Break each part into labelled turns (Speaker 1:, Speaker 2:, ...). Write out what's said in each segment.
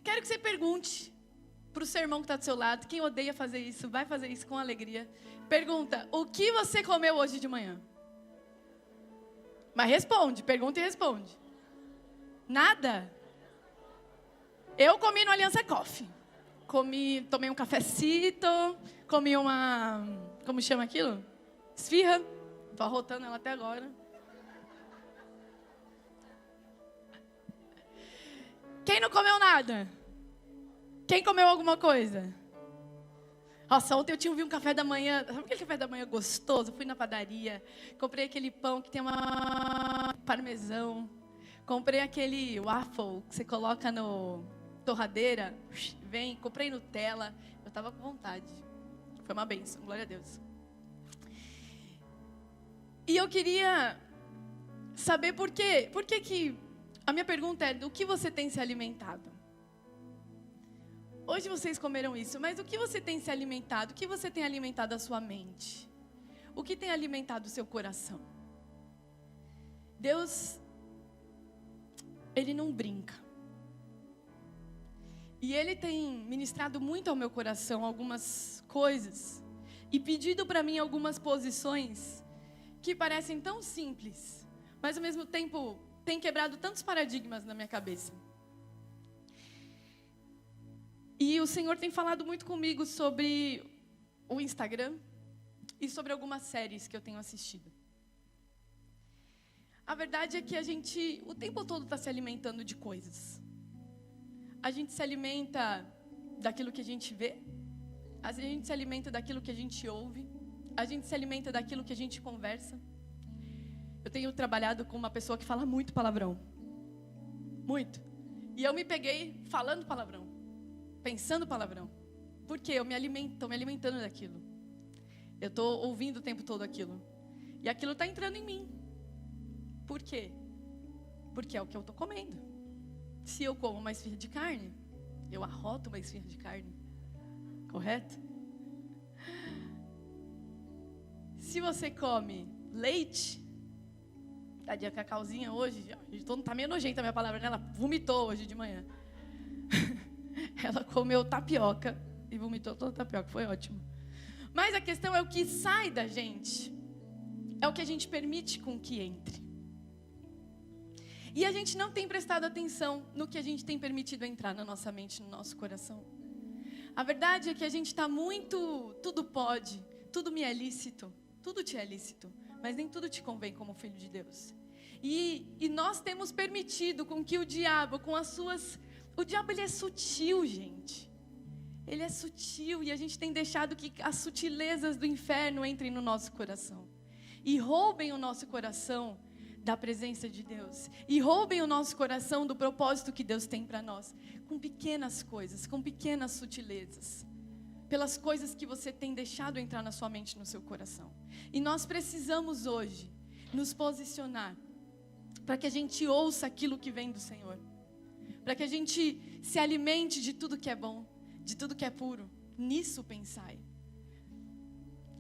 Speaker 1: Quero que você pergunte para o seu irmão que está do seu lado, quem odeia fazer isso, vai fazer isso com alegria. Pergunta, o que você comeu hoje de manhã? Mas responde, pergunta e responde. Nada? Eu comi no Aliança Coffee. Tomei um cafecito, comi uma... Como chama aquilo? Esfirra. Estou arrotando ela até agora. Quem não comeu nada? Quem comeu alguma coisa? Nossa, ontem eu vi um café da manhã. Sabe aquele café da manhã gostoso? Eu fui na padaria, comprei aquele pão que tem uma parmesão. Comprei aquele waffle que você coloca no torradeira. Vem, comprei Nutella. Eu estava com vontade. Foi uma bênção, glória a Deus. E eu queria saber por quê. Por que que... A minha pergunta é, do que você tem se alimentado? Hoje vocês comeram isso, mas o que você tem se alimentado? O que você tem alimentado a sua mente? O que tem alimentado o seu coração? Deus, Ele não brinca. E Ele tem ministrado muito ao meu coração algumas coisas e pedido para mim algumas posições que parecem tão simples, mas ao mesmo tempo tem quebrado tantos paradigmas na minha cabeça. E o Senhor tem falado muito comigo sobre o Instagram e sobre algumas séries que eu tenho assistido. A verdade é que a gente o tempo todo está se alimentando de coisas. A gente se alimenta daquilo que a gente vê, a gente se alimenta daquilo que a gente ouve, a gente se alimenta daquilo que a gente conversa. Eu tenho trabalhado com uma pessoa que fala muito palavrão. Muito. E eu me peguei falando palavrão. Pensando palavrão. Porque eu estou me alimentando daquilo. Eu estou ouvindo o tempo todo aquilo. E aquilo está entrando em mim. Por quê? Porque é o que eu estou comendo. Se eu como uma esfirra de carne, eu arroto uma esfirra de carne. Correto? Se você come leite... Tadinha, a Cacauzinha hoje, tá meio nojenta a minha palavra, né? Ela vomitou hoje de manhã. Ela comeu tapioca e vomitou toda a tapioca, foi ótimo. Mas a questão é o que sai da gente, é o que a gente permite com que entre. E a gente não tem prestado atenção no que a gente tem permitido entrar na nossa mente, no nosso coração. A verdade é que a gente está muito, tudo pode, tudo me é lícito, tudo te é lícito. Mas nem tudo te convém como filho de Deus. E nós temos permitido com que o diabo, com as suas... O diabo, ele é sutil, gente. Ele é sutil e a gente tem deixado que as sutilezas do inferno entrem no nosso coração. E roubem o nosso coração da presença de Deus. E roubem o nosso coração do propósito que Deus tem para nós. Com pequenas coisas, com pequenas sutilezas. Pelas coisas que você tem deixado entrar na sua mente, no seu coração. E nós precisamos hoje nos posicionar para que a gente ouça aquilo que vem do Senhor. Para que a gente se alimente de tudo que é bom, de tudo que é puro. Nisso pensai.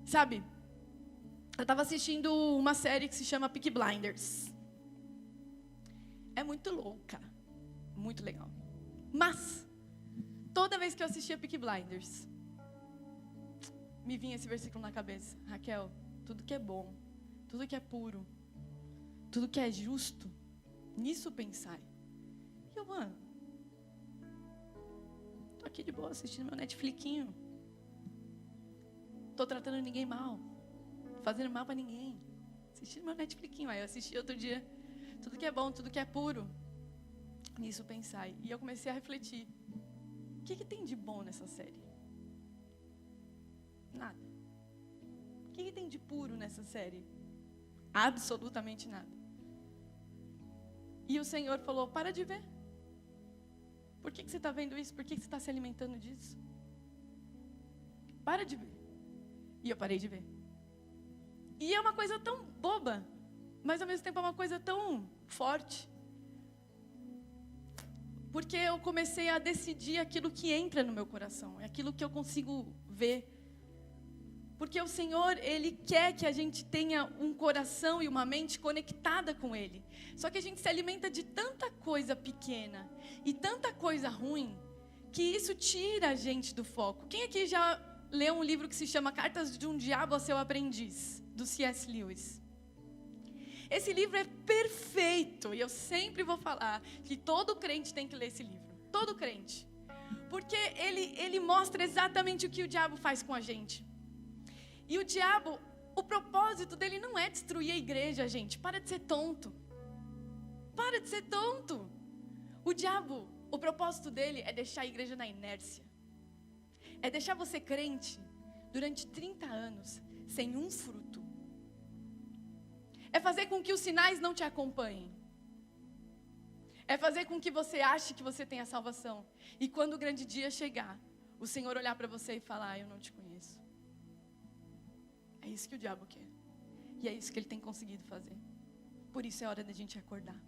Speaker 1: Sabe, eu estava assistindo uma série que se chama Peaky Blinders. É muito louca, muito legal. Mas, toda vez que eu assistia Peaky Blinders, me vinha esse versículo na cabeça. Raquel, tudo que é bom, tudo que é puro, tudo que é justo, nisso pensai. E eu, mano, tô aqui de boa assistindo meu Netflixinho. Tô tratando ninguém mal, fazendo mal pra ninguém. Assistindo meu Netflixinho. Aí eu assisti outro dia, tudo que é bom, tudo que é puro, nisso pensai. E eu comecei a refletir. O que tem de bom nessa série? Nada. O que tem de puro nessa série? Absolutamente nada. E o Senhor falou, para de ver. Por que você está vendo isso? Por que você está se alimentando disso? Para de ver. E eu parei de ver. E é uma coisa tão boba, mas ao mesmo tempo é uma coisa tão forte. Porque eu comecei a decidir aquilo que entra no meu coração, é aquilo que eu consigo ver. Porque o Senhor, Ele quer que a gente tenha um coração e uma mente conectada com Ele. Só que a gente se alimenta de tanta coisa pequena e tanta coisa ruim, que isso tira a gente do foco. Quem aqui já leu um livro que se chama Cartas de um Diabo a Seu Aprendiz, do C.S. Lewis? Esse livro é perfeito, e eu sempre vou falar que todo crente tem que ler esse livro. Todo crente. Porque ele mostra exatamente o que o diabo faz com a gente. E o diabo, o propósito dele não é destruir a igreja, gente. Para de ser tonto. Para de ser tonto. O diabo, o propósito dele é deixar a igreja na inércia. É deixar você crente durante 30 anos sem um fruto. É fazer com que os sinais não te acompanhem. É fazer com que você ache que você tem a salvação. E quando o grande dia chegar, o Senhor olhar para você e falar: eu não te conheço. É isso que o diabo quer. E é isso que ele tem conseguido fazer. Por isso é hora da gente acordar.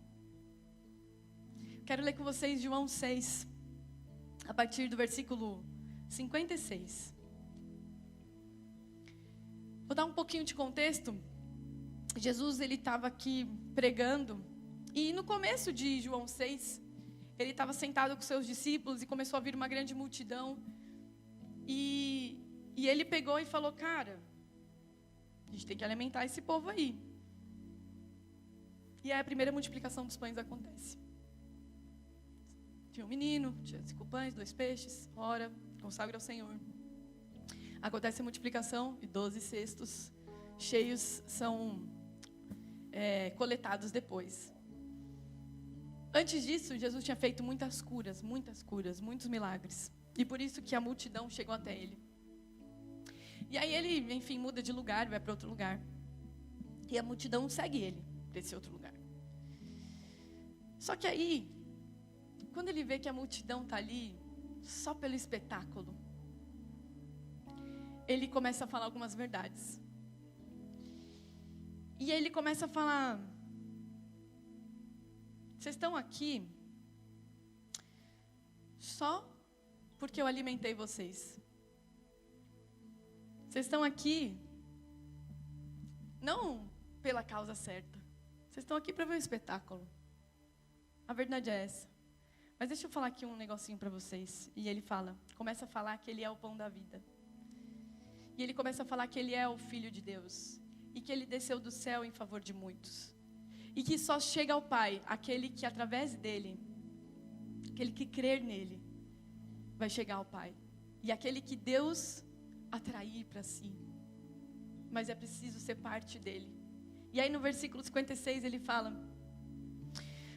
Speaker 1: Quero ler com vocês João 6, a partir do versículo 56. Vou dar um pouquinho de contexto. Jesus, ele estava aqui pregando. E no começo de João 6, ele estava sentado com seus discípulos e começou a vir uma grande multidão. E ele pegou e falou: cara, a gente tem que alimentar esse povo aí. E aí a primeira multiplicação dos pães acontece. Tinha um menino, tinha 5 pães, 2 peixes, ora, consagra ao Senhor. Acontece a multiplicação e 12 cestos cheios são coletados depois. Antes disso, Jesus tinha feito muitas curas, muitos milagres. E por isso que a multidão chegou até ele. E aí ele, enfim, muda de lugar, vai para outro lugar. E a multidão segue ele para esse outro lugar. Só que aí, quando ele vê que a multidão está ali, só pelo espetáculo, ele começa a falar algumas verdades. E aí ele começa a falar: vocês estão aqui só porque eu alimentei vocês. Vocês estão aqui não pela causa certa. Vocês estão aqui para ver o espetáculo. A verdade é essa. Mas deixa eu falar aqui um negocinho para vocês. E ele começa a falar que ele é o pão da vida. E ele começa a falar que ele é o Filho de Deus. E que ele desceu do céu em favor de muitos. E que só chega ao Pai aquele que através dele, aquele que crer nele, vai chegar ao Pai. E aquele que Deus atrair para si. Mas é preciso ser parte dele. E aí no versículo 56 ele fala: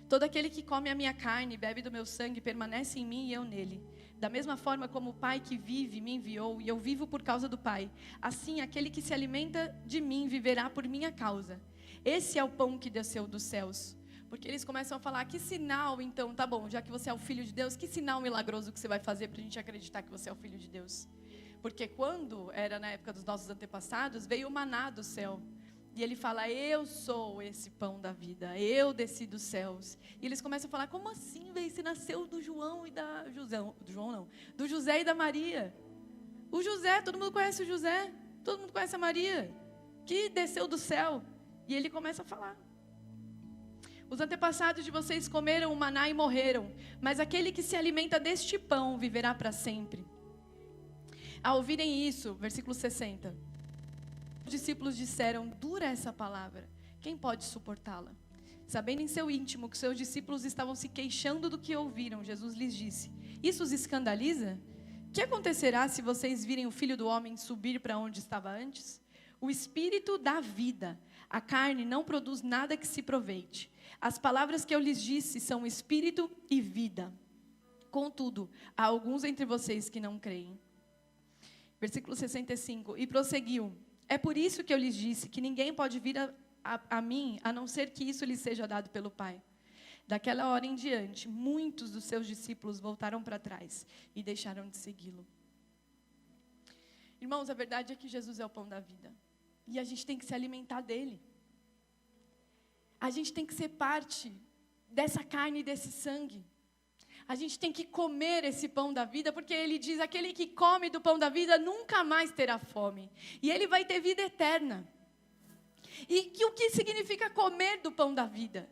Speaker 1: todo aquele que come a minha carne e bebe do meu sangue permanece em mim e eu nele. Da mesma forma como o Pai que vive me enviou e eu vivo por causa do Pai, assim aquele que se alimenta de mim viverá por minha causa. Esse é o pão que desceu dos céus. Porque eles começam a falar: que sinal então, tá bom, já que você é o Filho de Deus, que sinal milagroso que você vai fazer para a gente acreditar que você é o Filho de Deus? Porque quando era na época dos nossos antepassados, veio o maná do céu. E ele fala: eu sou esse pão da vida, eu desci dos céus. E eles começam a falar: como assim, velho? Você nasceu do João e da José, do João não, do José e da Maria. O José, todo mundo conhece o José, todo mundo conhece a Maria, que desceu do céu. E ele começa a falar: os antepassados de vocês comeram o maná e morreram, mas aquele que se alimenta deste pão viverá para sempre. Ao ouvirem isso, versículo 60, os discípulos disseram: dura essa palavra, quem pode suportá-la? Sabendo em seu íntimo que seus discípulos estavam se queixando do que ouviram, Jesus lhes disse: isso os escandaliza? O que acontecerá se vocês virem o Filho do Homem subir para onde estava antes? O Espírito dá vida, a carne não produz nada que se proveite. As palavras que eu lhes disse são Espírito e vida. Contudo, há alguns entre vocês que não creem. Versículo 65, e prosseguiu: é por isso que eu lhes disse que ninguém pode vir a mim, a não ser que isso lhes seja dado pelo Pai. Daquela hora em diante, muitos dos seus discípulos voltaram para trás e deixaram de segui-lo. Irmãos, a verdade é que Jesus é o pão da vida. E a gente tem que se alimentar dele. A gente tem que ser parte dessa carne e desse sangue. A gente tem que comer esse pão da vida, porque ele diz: aquele que come do pão da vida nunca mais terá fome. E ele vai ter vida eterna. E o que significa comer do pão da vida?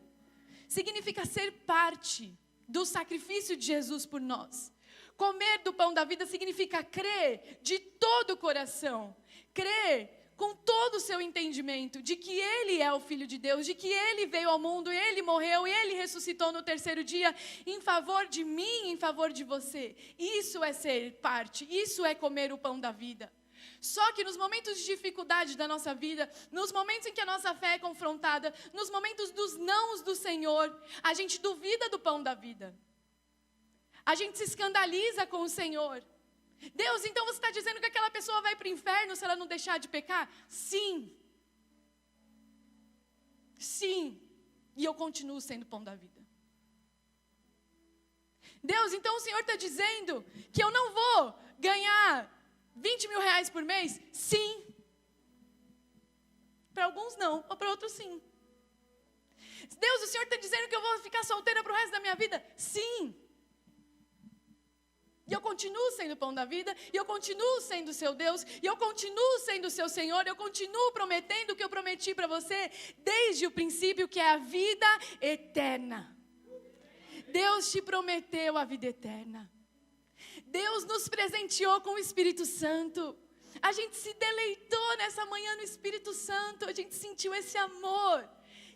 Speaker 1: Significa ser parte do sacrifício de Jesus por nós. Comer do pão da vida significa crer de todo o coração. Crer com todo o seu entendimento de que Ele é o Filho de Deus, de que Ele veio ao mundo, Ele morreu, Ele ressuscitou no terceiro dia em favor de mim, em favor de você. Isso é ser parte, isso é comer o pão da vida. Só que nos momentos de dificuldade da nossa vida, nos momentos em que a nossa fé é confrontada, nos momentos dos nãos do Senhor, a gente duvida do pão da vida. A gente se escandaliza com o Senhor. Deus, então você está dizendo que aquela pessoa vai para o inferno se ela não deixar de pecar? Sim. Sim. E eu continuo sendo pão da vida. Deus, então o Senhor está dizendo que eu não vou ganhar 20 mil reais por mês? Sim. Para alguns não, ou para outros sim. Deus, o Senhor está dizendo que eu vou ficar solteira para o resto da minha vida? Sim. E eu continuo sendo pão da vida, e eu continuo sendo seu Deus, e eu continuo sendo seu Senhor, eu continuo prometendo o que eu prometi para você desde o princípio, que é a vida eterna. Deus te prometeu a vida eterna. Deus nos presenteou com o Espírito Santo. A gente se deleitou nessa manhã no Espírito Santo, a gente sentiu esse amor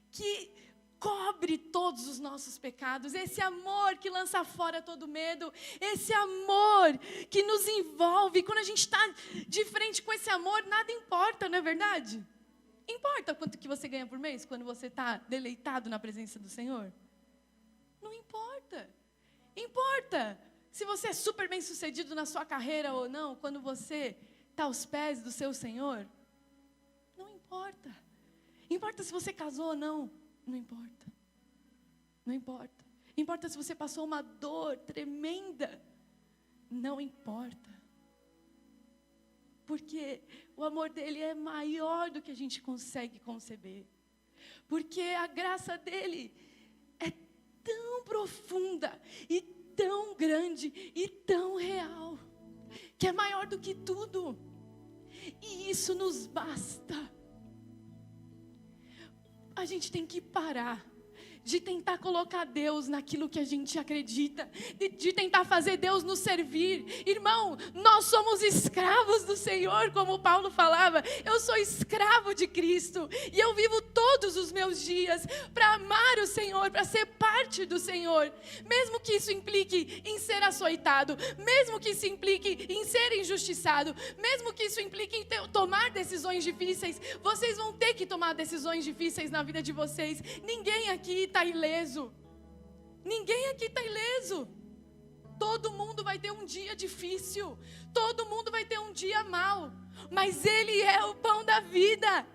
Speaker 1: que cobre todos os nossos pecados, esse amor que lança fora todo medo, esse amor que nos envolve. Quando a gente está de frente com esse amor, nada importa, não é verdade? Importa quanto que você ganha por mês quando você está deleitado na presença do Senhor? Não importa. Importa se você é super bem sucedido na sua carreira ou não, quando você está aos pés do seu Senhor? Não importa. Importa se você casou ou não. Não importa. Não importa. Importa se você passou uma dor tremenda. Não importa. Porque o amor dele é maior do que a gente consegue conceber. Porque a graça dele é tão profunda e tão grande e tão real, que é maior do que tudo. E isso nos basta. A gente tem que parar de tentar colocar Deus naquilo que a gente acredita, de tentar fazer Deus nos servir. Irmão, nós somos escravos do Senhor, como Paulo falava. Eu sou escravo de Cristo, e eu vivo todos os meus dias para amar o Senhor, para ser parte do Senhor, mesmo que isso implique em ser açoitado, mesmo que isso implique em ser injustiçado, mesmo que isso implique em tomar decisões difíceis. Vocês vão ter que tomar decisões difíceis na vida de vocês. Ninguém aqui está ileso. Ninguém aqui está ileso. Todo mundo vai ter um dia difícil. Todo mundo vai ter um dia mau. Mas Ele é o pão da vida.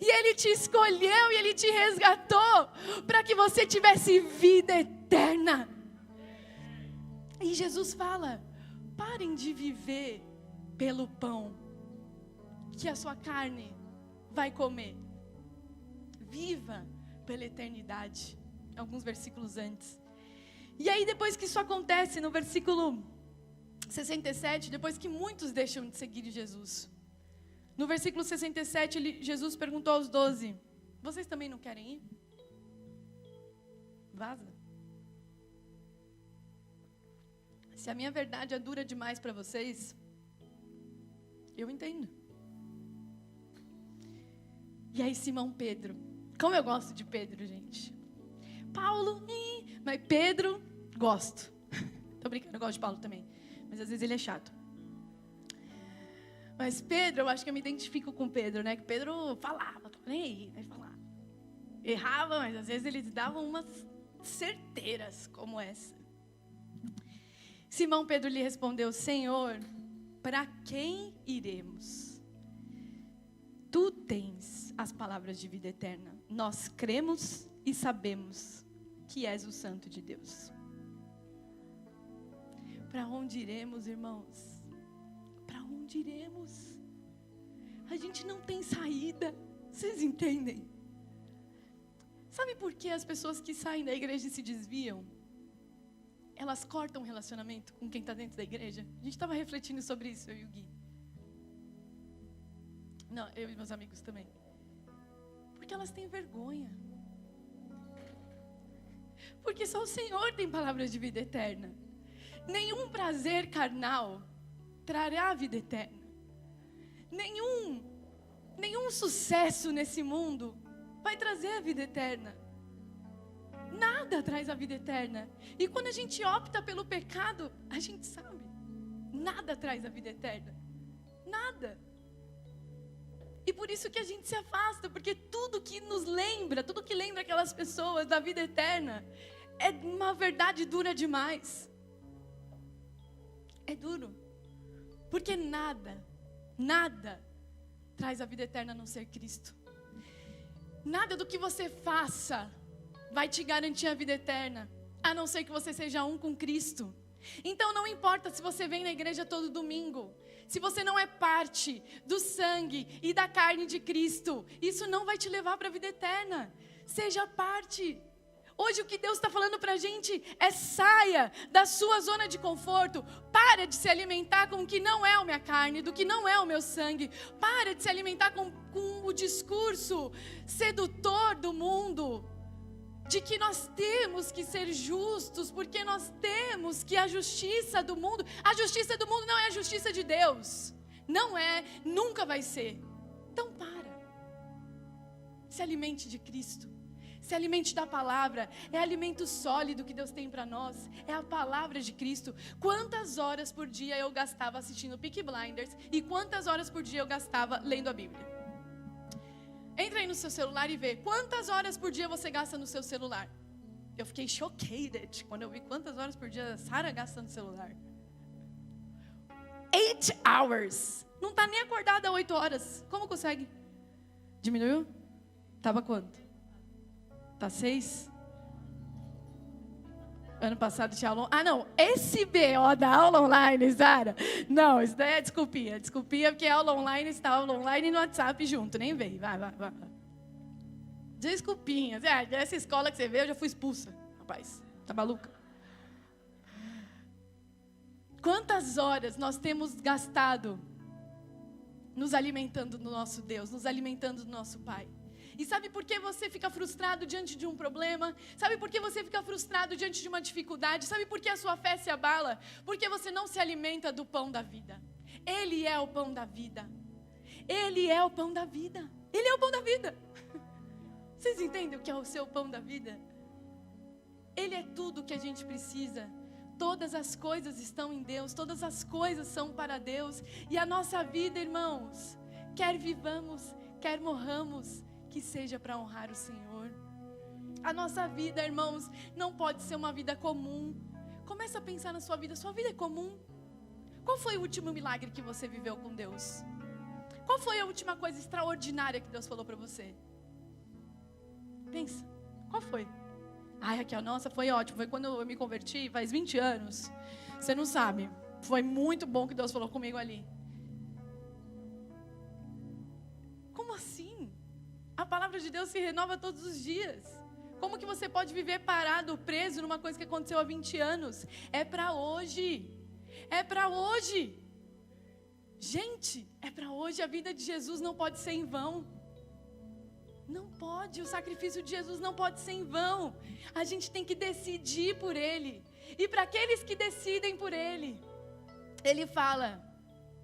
Speaker 1: E Ele te escolheu e Ele te resgatou para que você tivesse vida eterna. E Jesus fala: parem de viver pelo pão que a sua carne vai comer. Viva pela eternidade. Alguns versículos antes. E aí, depois que isso acontece, no versículo 67, depois que muitos deixam de seguir Jesus, no versículo 67, Jesus perguntou aos 12: vocês também não querem ir? Vaza. Se a minha verdade é dura demais para vocês, eu entendo. E aí Simão Pedro, como eu gosto de Pedro, gente. Paulo, mas Pedro, gosto. Tô brincando, eu gosto de Paulo também. Mas às vezes ele é chato. Mas Pedro, eu acho que eu me identifico com Pedro, né? Que Pedro falava, tô nem aí, vai falar. Errava, mas às vezes eles davam umas certeiras como essa. Simão Pedro lhe respondeu: Senhor, para quem iremos? Tu tens as palavras de vida eterna. Nós cremos e sabemos que és o Santo de Deus. Para onde iremos, irmãos? Para onde iremos? A gente não tem saída. Vocês entendem? Sabe por que as pessoas que saem da igreja e se desviam? Elas cortam o relacionamento com quem está dentro da igreja. A gente estava refletindo sobre isso, eu e o Gui. Não, eu e meus amigos também. Porque elas têm vergonha. Porque só o Senhor tem palavras de vida eterna. Nenhum prazer carnal trará a vida eterna. Nenhum sucesso nesse mundo vai trazer a vida eterna. Nada traz a vida eterna. E quando a gente opta pelo pecado, a gente sabe, nada traz a vida eterna. Nada. E por isso que a gente se afasta, porque tudo que nos lembra, tudo que lembra aquelas pessoas da vida eterna, é uma verdade dura demais. É duro. Porque nada traz a vida eterna a não ser Cristo. Nada do que você faça vai te garantir a vida eterna, a não ser que você seja um com Cristo. Então não importa se você vem na igreja todo domingo, se você não é parte do sangue e da carne de Cristo, isso não vai te levar para a vida eterna. Seja parte. Hoje o que Deus está falando para a gente é: saia da sua zona de conforto. Para de se alimentar com o que não é a minha carne, do que não é o meu sangue. Para de se alimentar com o discurso sedutor do mundo, de que nós temos que ser justos, porque nós temos que a justiça do mundo não é a justiça de Deus. Não é, nunca vai ser. Então para. Se alimente de Cristo. Se alimente da palavra. É alimento sólido que Deus tem para nós. É a palavra de Cristo. Quantas horas por dia eu gastava assistindo Peaky Blinders e quantas horas por dia eu gastava lendo a Bíblia? Entra aí no seu celular e vê quantas horas por dia você gasta no seu celular. Eu fiquei chocated quando eu vi quantas horas por dia a Sara gasta no celular. 8 hours. Não está nem acordada 8 horas. Como consegue? Diminuiu? Estava quanto? Tá 6? Ano passado tinha aula... não, esse BO da aula online, Sara. Não, isso daí é desculpinha. Desculpinha porque a aula online está aula online e no WhatsApp junto. Nem veio, vai. Desculpinha. Essa escola que você vê, eu já fui expulsa. Rapaz, tá maluca? Quantas horas nós temos gastado nos alimentando do nosso Deus, nos alimentando do nosso Pai? E sabe por que você fica frustrado diante de um problema? Sabe por que você fica frustrado diante de uma dificuldade? Sabe por que a sua fé se abala? Porque você não se alimenta do pão da vida. Ele é o pão da vida. Ele é o pão da vida. Ele é o pão da vida. Vocês entendem o que é o seu pão da vida? Ele é tudo o que a gente precisa. Todas as coisas estão em Deus. Todas as coisas são para Deus. E a nossa vida, irmãos, quer vivamos, quer morramos, que seja para honrar o Senhor. A nossa vida, irmãos, não pode ser uma vida comum. Começa a pensar na sua vida. Sua vida é comum? Qual foi o último milagre que você viveu com Deus? Qual foi a última coisa extraordinária que Deus falou para você? Pensa, qual foi? Ai, Raquel, nossa, foi ótimo. Foi quando eu me converti, faz 20 anos. Você não sabe. Foi muito bom que Deus falou comigo ali. Como assim? A palavra de Deus se renova todos os dias. Como que você pode viver parado, preso numa coisa que aconteceu há 20 anos? É para hoje. É para hoje. Gente, é para hoje. A vida de Jesus não pode ser em vão. Não pode. O sacrifício de Jesus não pode ser em vão. A gente tem que decidir por Ele. E para aqueles que decidem por Ele, Ele fala: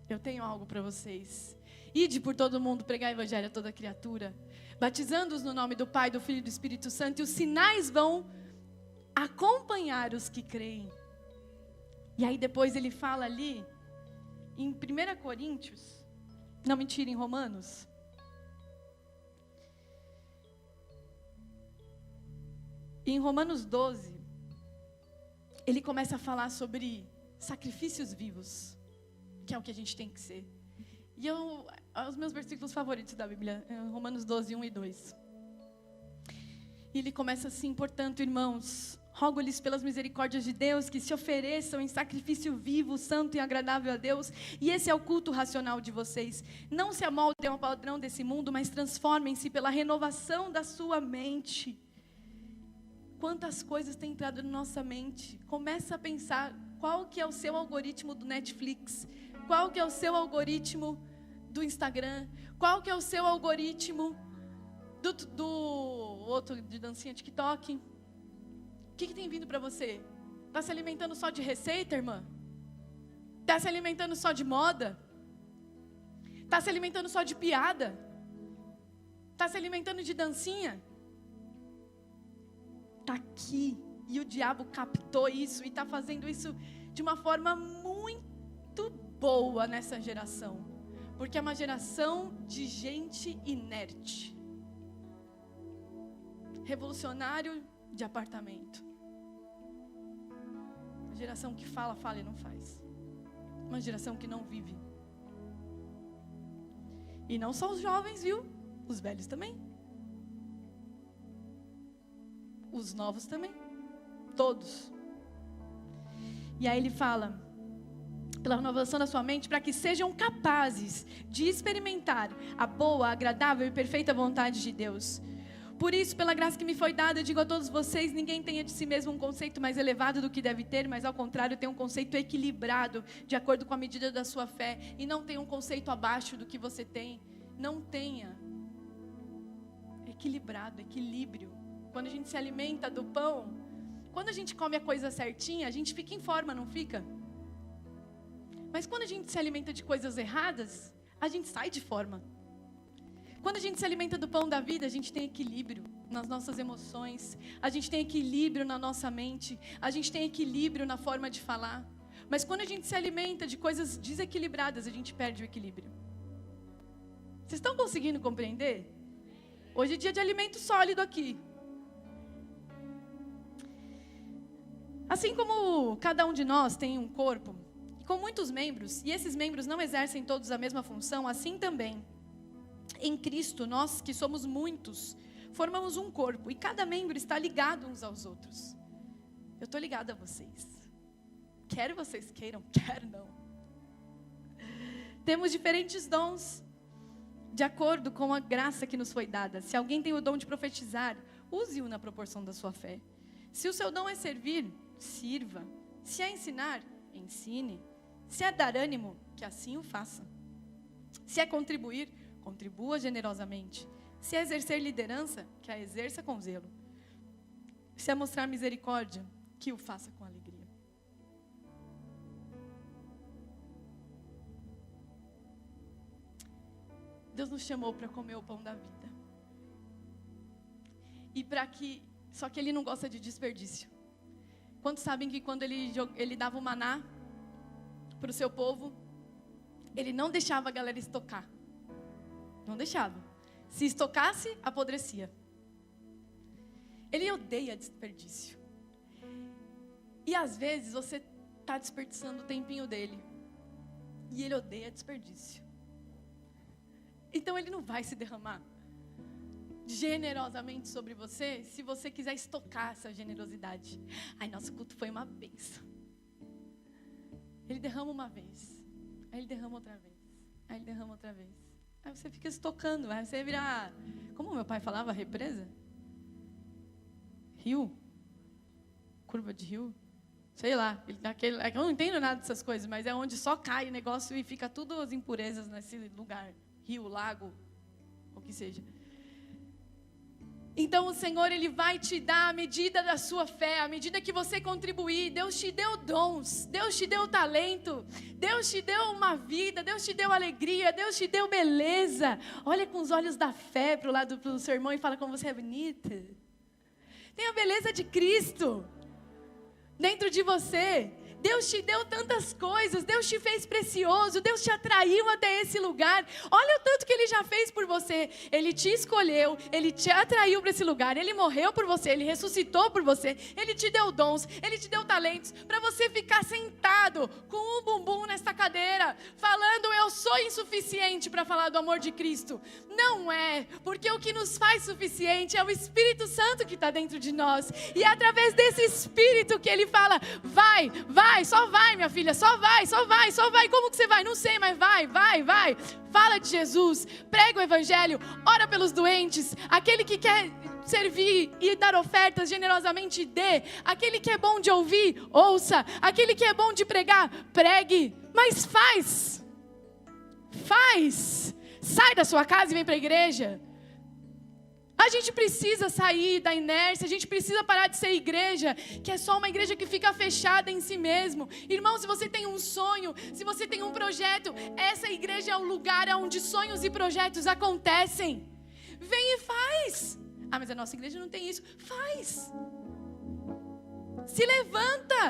Speaker 1: eu tenho algo para vocês. Ide por todo mundo, pregar o evangelho a toda criatura, batizando-os no nome do Pai, do Filho e do Espírito Santo, e os sinais vão acompanhar os que creem. E aí depois ele fala ali, em 1 Coríntios, não, mentira, em Romanos. Em Romanos 12, ele começa a falar sobre sacrifícios vivos, que é o que a gente tem que ser. E os meus versículos favoritos da Bíblia, Romanos 12, 1 e 2. E ele começa assim: portanto, irmãos, rogo-lhes pelas misericórdias de Deus que se ofereçam em sacrifício vivo, santo e agradável a Deus, e esse é o culto racional de vocês. Não se amoldem ao padrão desse mundo, mas transformem-se pela renovação da sua mente. Quantas coisas têm entrado na nossa mente? Começa a pensar qual que é o seu algoritmo do Netflix, qual que é o seu algoritmo do Instagram, qual que é o seu algoritmo do outro de dancinha TikTok. O que tem vindo para você? Está se alimentando só de receita, irmã? Está se alimentando só de moda? Está se alimentando só de piada? Está se alimentando de dancinha? Está aqui. E o diabo captou isso e está fazendo isso de uma forma muito boa nessa geração. Porque é uma geração de gente inerte. Revolucionário de apartamento. Uma geração que fala e não faz. Uma geração que não vive. E não só os jovens, viu? Os velhos também. Os novos também. Todos. E aí ele fala, pela renovação da sua mente, para que sejam capazes de experimentar a boa, agradável e perfeita vontade de Deus. Por isso, pela graça que me foi dada, eu digo a todos vocês, ninguém tenha de si mesmo um conceito mais elevado do que deve ter, mas ao contrário, tenha um conceito equilibrado, de acordo com a medida da sua fé, e não tenha um conceito abaixo do que você tem. Não tenha. Equilibrado, equilíbrio. Quando a gente se alimenta do pão, quando a gente come a coisa certinha, a gente fica em forma, não fica? Mas quando a gente se alimenta de coisas erradas, a gente sai de forma. Quando a gente se alimenta do pão da vida, a gente tem equilíbrio nas nossas emoções, a gente tem equilíbrio na nossa mente, a gente tem equilíbrio na forma de falar. Mas quando a gente se alimenta de coisas desequilibradas, a gente perde o equilíbrio. Vocês estão conseguindo compreender? Hoje é dia de alimento sólido aqui. Assim como cada um de nós tem um corpo, com muitos membros, e esses membros não exercem todos a mesma função, assim também, em Cristo, nós que somos muitos, formamos um corpo, e cada membro está ligado uns aos outros. Eu estou ligada a vocês. Quer vocês queiram, quer não. Temos diferentes dons, de acordo com a graça que nos foi dada. Se alguém tem o dom de profetizar, use-o na proporção da sua fé. Se o seu dom é servir, sirva. Se é ensinar, ensine. Se é dar ânimo, que assim o faça. Se é contribuir, contribua generosamente. Se é exercer liderança, que a exerça com zelo. Se é mostrar misericórdia, que o faça com alegria. Deus nos chamou para comer o pão da vida. E para que... Só que Ele não gosta de desperdício. Quantos sabem que quando ele dava o maná para o seu povo, Ele não deixava a galera estocar. Não deixava. Se estocasse, apodrecia. Ele odeia desperdício. E às vezes você está desperdiçando o tempinho dele. E Ele odeia desperdício. Então Ele não vai se derramar generosamente sobre você, se você quiser estocar essa generosidade. Ai, nosso culto foi uma bênção. Ele derrama uma vez, aí Ele derrama outra vez, aí Ele derrama outra vez. Aí você fica estocando, aí você vira, como meu pai falava, represa? Rio? Curva de rio? Sei lá, eu não entendo nada dessas coisas, mas é onde só cai o negócio e fica tudo as impurezas nesse lugar. Rio, lago, o que seja. Então o Senhor, Ele vai te dar a medida da sua fé, a medida que você contribuir. Deus te deu dons, Deus te deu talento, Deus te deu uma vida, Deus te deu alegria, Deus te deu beleza. Olha com os olhos da fé para o lado do seu irmão e fala como você é bonita. Tem a beleza de Cristo dentro de você. Deus te deu tantas coisas, Deus te fez precioso, Deus te atraiu até esse lugar. Olha o tanto que Ele já fez por você. Ele te escolheu, Ele te atraiu para esse lugar, Ele morreu por você, Ele ressuscitou por você, Ele te deu dons, Ele te deu talentos, para você ficar sentado com um bumbum nesta cadeira, falando eu sou insuficiente para falar do amor de Cristo. Não é, porque o que nos faz suficiente é o Espírito Santo que está dentro de nós. E é através desse Espírito que Ele fala, vai, só vai, minha filha, só vai. Como que você vai? Não sei, mas vai. Fala de Jesus, prega o Evangelho, ora pelos doentes, aquele que quer servir e dar ofertas generosamente, dê. Aquele que é bom de ouvir, ouça. Aquele que é bom de pregar, pregue. Mas faz. Sai da sua casa e vem para a igreja. A gente precisa sair da inércia, a gente precisa parar de ser igreja, que é só uma igreja que fica fechada em si mesmo. Irmão, se você tem um sonho, se você tem um projeto, essa igreja é o lugar onde sonhos e projetos acontecem. Vem e faz. Ah, mas a nossa igreja não tem isso. Faz. Se levanta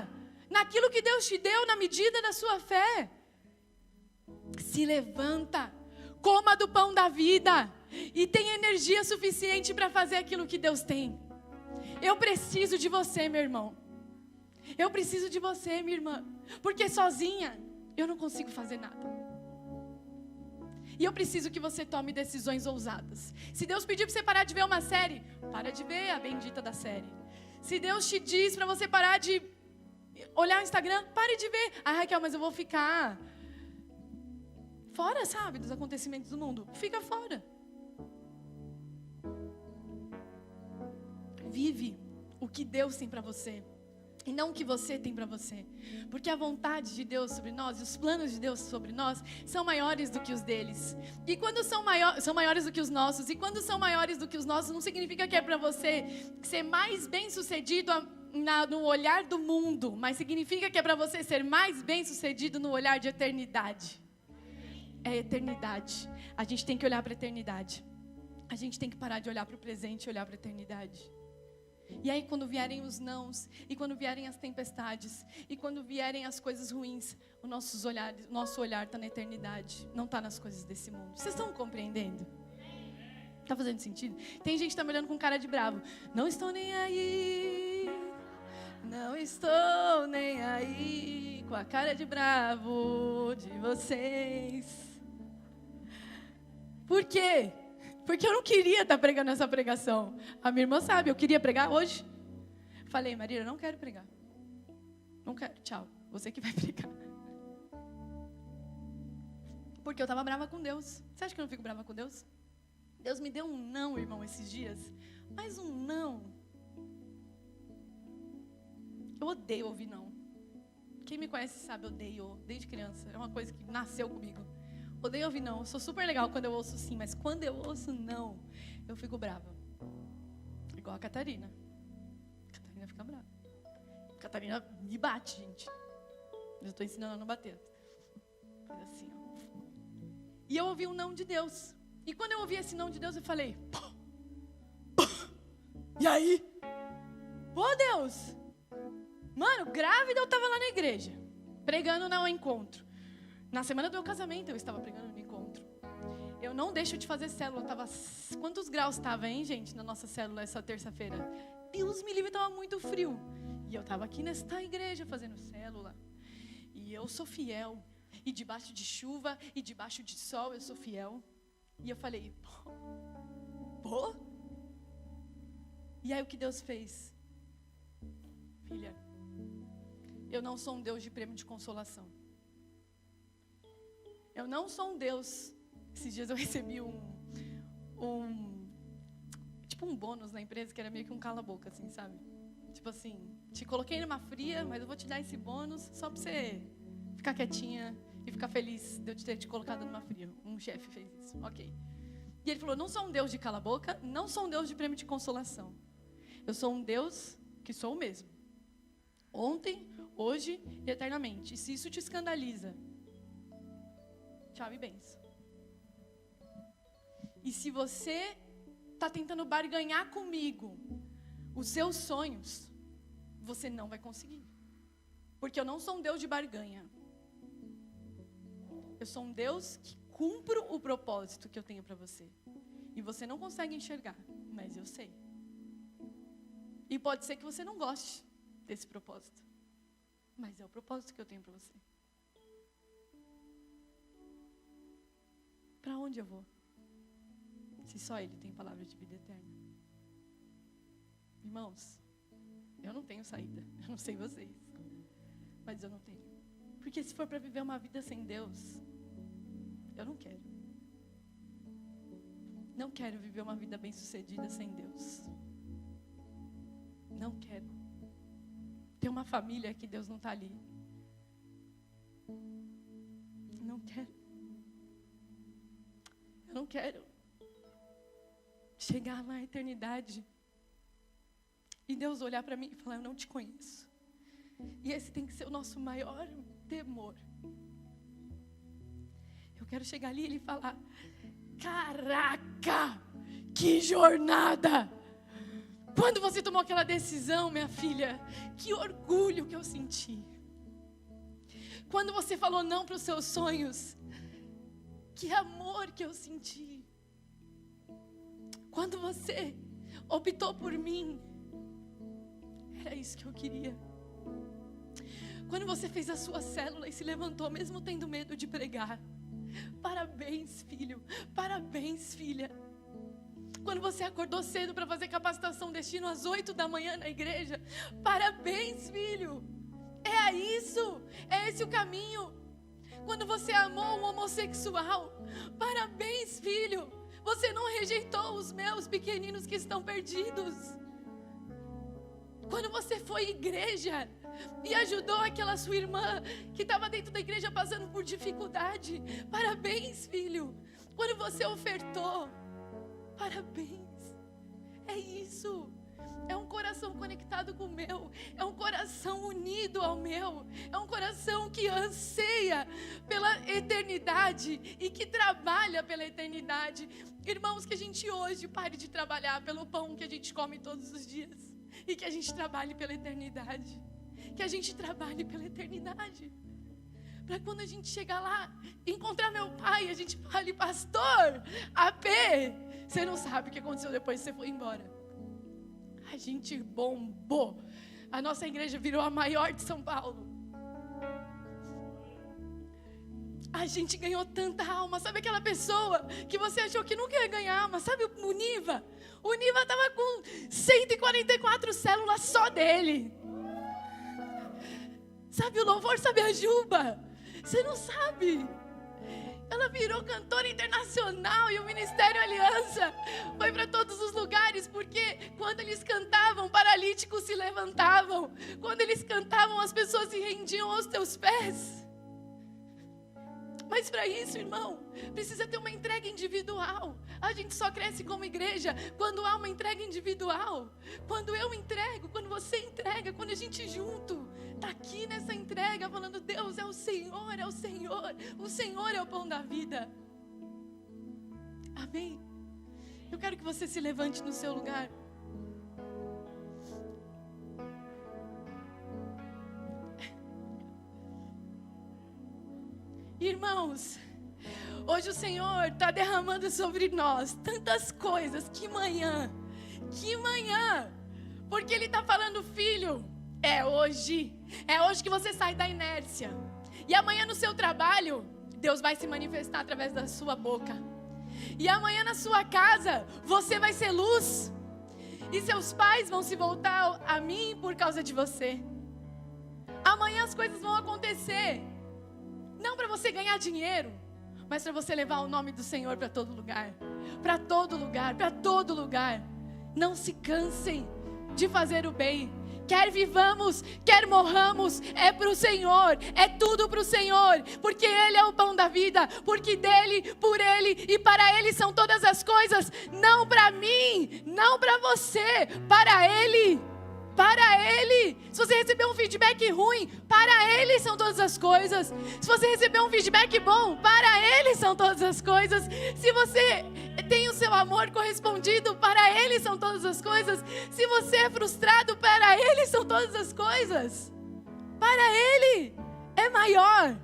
Speaker 1: naquilo que Deus te deu, na medida da sua fé. Se levanta, coma do pão da vida e tenha energia suficiente para fazer aquilo que Deus tem. Eu preciso de você, meu irmão. Eu preciso de você, minha irmã, porque sozinha eu não consigo fazer nada. E eu preciso que você tome decisões ousadas. Se Deus pedir para você parar de ver uma série, para de ver a bendita da série. Se Deus te diz para você parar de olhar o Instagram, pare de ver. Ah, Raquel, mas eu vou ficar fora, sabe, dos acontecimentos do mundo. Fica fora. Vive o que Deus tem para você e não o que você tem para você. Porque a vontade de Deus sobre nós e os planos de Deus sobre nós são maiores do que os deles. E quando são maiores do que os nossos, e quando são maiores do que os nossos, não significa que é para você ser mais bem-sucedido no olhar do mundo, mas significa que é para você ser mais bem-sucedido no olhar de eternidade. É eternidade. A gente tem que olhar para a eternidade. A gente tem que parar de olhar para o presente e olhar para a eternidade. E aí quando vierem os nãos, e quando vierem as tempestades, e quando vierem as coisas ruins, o nosso olhar está na eternidade, não está nas coisas desse mundo. Vocês estão compreendendo? Está fazendo sentido? Tem gente que está me olhando com cara de bravo. Não estou nem aí, não estou nem aí, com a cara de bravo de vocês. Por quê? Porque eu não queria estar pregando essa pregação. A minha irmã sabe, eu queria pregar hoje. Falei, Maria, eu não quero pregar. Não quero, tchau. Você que vai pregar. Porque eu estava brava com Deus. Você acha que eu não fico brava com Deus? Deus me deu um não, irmão, esses dias. Mas um não. Eu odeio ouvir não. Quem me conhece sabe, eu odeio, desde criança. É uma coisa que nasceu comigo. Odeio ouvir não. Eu sou super legal quando eu ouço sim, mas quando eu ouço não, eu fico brava. Igual a Catarina. A Catarina fica brava. A Catarina me bate, gente. Eu estou ensinando a não bater. Faz assim, ó. E eu ouvi um não de Deus. E quando eu ouvi esse não de Deus, eu falei, e aí? Pô, Deus! Mano, grávida eu estava lá na igreja, pregando no encontro. Na semana do meu casamento eu estava pregando no encontro. Eu não deixo de fazer célula. Quantos graus estava, hein, gente, na nossa célula essa terça-feira? Deus me livre, estava muito frio. E eu estava aqui nesta igreja fazendo célula. E eu sou fiel. E debaixo de chuva e debaixo de sol eu sou fiel. E eu falei, pô? E aí o que Deus fez? Filha, eu não sou um Deus de prêmio de consolação. Eu não sou um Deus. Esses dias eu recebi tipo um bônus na empresa, que era meio que um cala-boca, assim, sabe? Tipo assim, te coloquei numa fria, mas eu vou te dar esse bônus só pra você ficar quietinha e ficar feliz de eu ter te colocado numa fria. Um chefe fez isso, ok. E ele falou, não sou um Deus de cala-boca, não sou um Deus de prêmio de consolação. Eu sou um Deus que sou o mesmo. Ontem, hoje e eternamente. E se isso te escandaliza, tchau e benção. E se você está tentando barganhar comigo os seus sonhos, você não vai conseguir. Porque eu não sou um Deus de barganha. Eu sou um Deus que cumpro o propósito que eu tenho para você. E você não consegue enxergar, mas eu sei. E pode ser que você não goste desse propósito, mas é o propósito que eu tenho para você. Para onde eu vou? Se só Ele tem palavra de vida eterna. Irmãos, eu não tenho saída. Eu não sei vocês, mas eu não tenho. Porque se for para viver uma vida sem Deus, eu não quero. Não quero viver uma vida bem-sucedida sem Deus. Não quero. Ter uma família que Deus não está ali. Não quero. Eu não quero. chegar na eternidade e Deus olhar para mim e falar: eu não te conheço. E esse tem que ser o nosso maior temor. Eu quero chegar ali e ele falar: caraca, que jornada! Quando você tomou aquela decisão, minha filha, que orgulho que eu senti. Quando você falou não para os seus sonhos, que amor que eu senti. Quando você optou por mim, era isso que eu queria. Quando você fez a sua célula e se levantou, mesmo tendo medo de pregar, parabéns, filho, parabéns, filha. Quando você acordou cedo para fazer capacitação destino às 8 da manhã na igreja, parabéns, filho. É isso, é esse o caminho. Quando você amou um homossexual, parabéns, filho. Você não rejeitou os meus pequeninos que estão perdidos. Quando você foi à igreja e ajudou aquela sua irmã que estava dentro da igreja passando por dificuldade, parabéns, filho. Quando você ofertou, parabéns. É isso. É um coração conectado com o meu. É um coração unido ao meu. É um coração que anseia pela eternidade e que trabalha pela eternidade. Irmãos, que a gente hoje pare de trabalhar pelo pão que a gente come todos os dias e que a gente trabalhe pela eternidade. Que a gente trabalhe pela eternidade. Para quando a gente chegar lá, encontrar meu pai, a gente fale: pastor, AP, você não sabe o que aconteceu depois que você foi embora. A gente bombou. A nossa igreja virou a maior de São Paulo. A gente ganhou tanta alma. Sabe aquela pessoa que você achou que nunca ia ganhar alma? Sabe o Niva? O Niva estava com 144 células só dele. Sabe o louvor? Sabe a Juba? Você não sabe. Ela virou cantora internacional e o Ministério Aliança foi para todos os lugares, porque quando eles cantavam, paralíticos se levantavam. Quando eles cantavam, as pessoas se rendiam aos teus pés. Mas para isso, irmão, precisa ter uma entrega individual. A gente só cresce como igreja quando há uma entrega individual. Quando eu entrego, quando você entrega, quando a gente junto está aqui nessa entrega falando: Deus é o Senhor, é o Senhor. O Senhor é o pão da vida. Amém? Eu quero que você se levante no seu lugar. Irmãos, hoje o Senhor está derramando sobre nós tantas coisas. Que manhã, porque Ele está falando: filho, é hoje que você sai da inércia. E amanhã no seu trabalho, Deus vai se manifestar através da sua boca. E amanhã na sua casa, você vai ser luz. E seus pais vão se voltar a mim por causa de você. Amanhã as coisas vão acontecer. Não para você ganhar dinheiro, mas para você levar o nome do Senhor para todo lugar. Para todo lugar, para todo lugar. Não se cansem de fazer o bem. Quer vivamos, quer morramos, é para o Senhor, é tudo para o Senhor, porque Ele é o pão da vida, porque dEle, por Ele e para Ele são todas as coisas, não para mim, não para você, para Ele. Para Ele. Se você receber um feedback ruim, para Ele são todas as coisas. Se você receber um feedback bom, para Ele são todas as coisas. Se você tem o seu amor correspondido, para Ele são todas as coisas. Se você é frustrado, para Ele são todas as coisas. Para Ele é maior.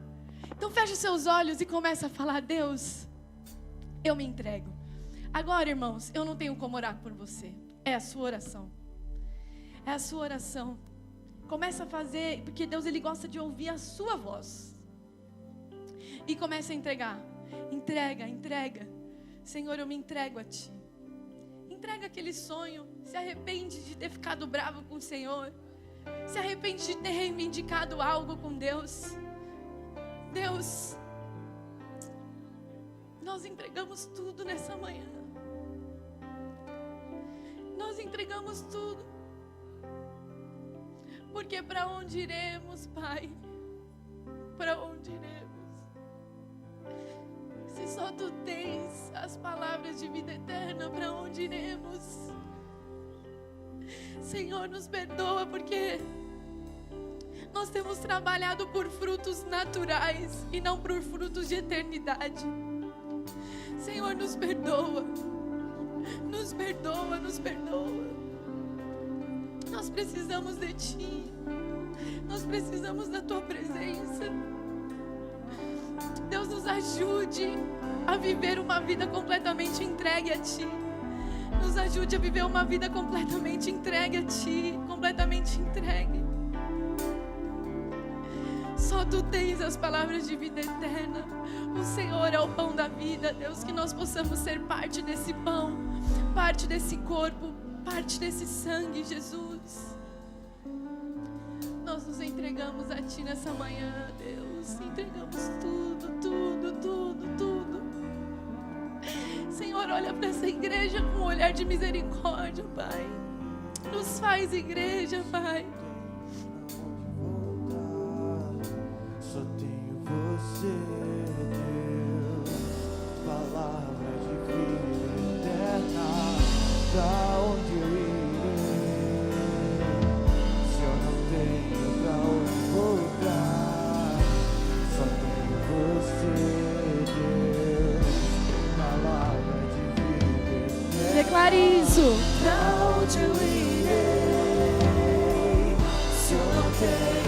Speaker 1: Então feche os seus olhos e comece a falar: Deus, eu me entrego. Agora, irmãos, eu não tenho como orar por você. É a sua oração. É a sua oração. Começa a fazer, porque Deus, Ele gosta de ouvir a sua voz. E começa a entregar. Entrega. Senhor, eu me entrego a Ti. Entrega aquele sonho. Se arrepende de ter ficado bravo com o Senhor. Se arrepende de ter reivindicado algo com Deus. Deus, nós entregamos tudo nessa manhã. Nós entregamos tudo. Porque para onde iremos, Pai? Para onde iremos? Se só Só Tu tens as palavras de vida eterna. Para onde iremos? Senhor, nos perdoa porque nós temos trabalhado por frutos naturais e não por frutos de eternidade. Senhor, nos perdoa. Nos perdoa, nos perdoa. Nós precisamos de Ti. Nós precisamos da Tua presença. Deus, nos ajude a viver uma vida completamente entregue a Ti. Nos ajude a viver uma vida completamente entregue a Ti. Completamente entregue. Só Tu tens as palavras de vida eterna. O Senhor é o pão da vida. Deus, que nós possamos ser parte desse pão, parte desse corpo, parte desse sangue, Jesus. Nós nos entregamos a Ti nessa manhã, Deus. Entregamos tudo, tudo, tudo, tudo. Senhor, olha para essa igreja com um olhar de misericórdia, Pai. Nos faz igreja, Pai.
Speaker 2: Só tenho Você, Deus, palavra de vida eterna. Pra onde eu irei? Se eu não tenho pra onde voltar, só tenho Você, Deus, palavra de vida eterna.
Speaker 1: Declare isso.
Speaker 2: Pra onde eu irei? Se eu não tenho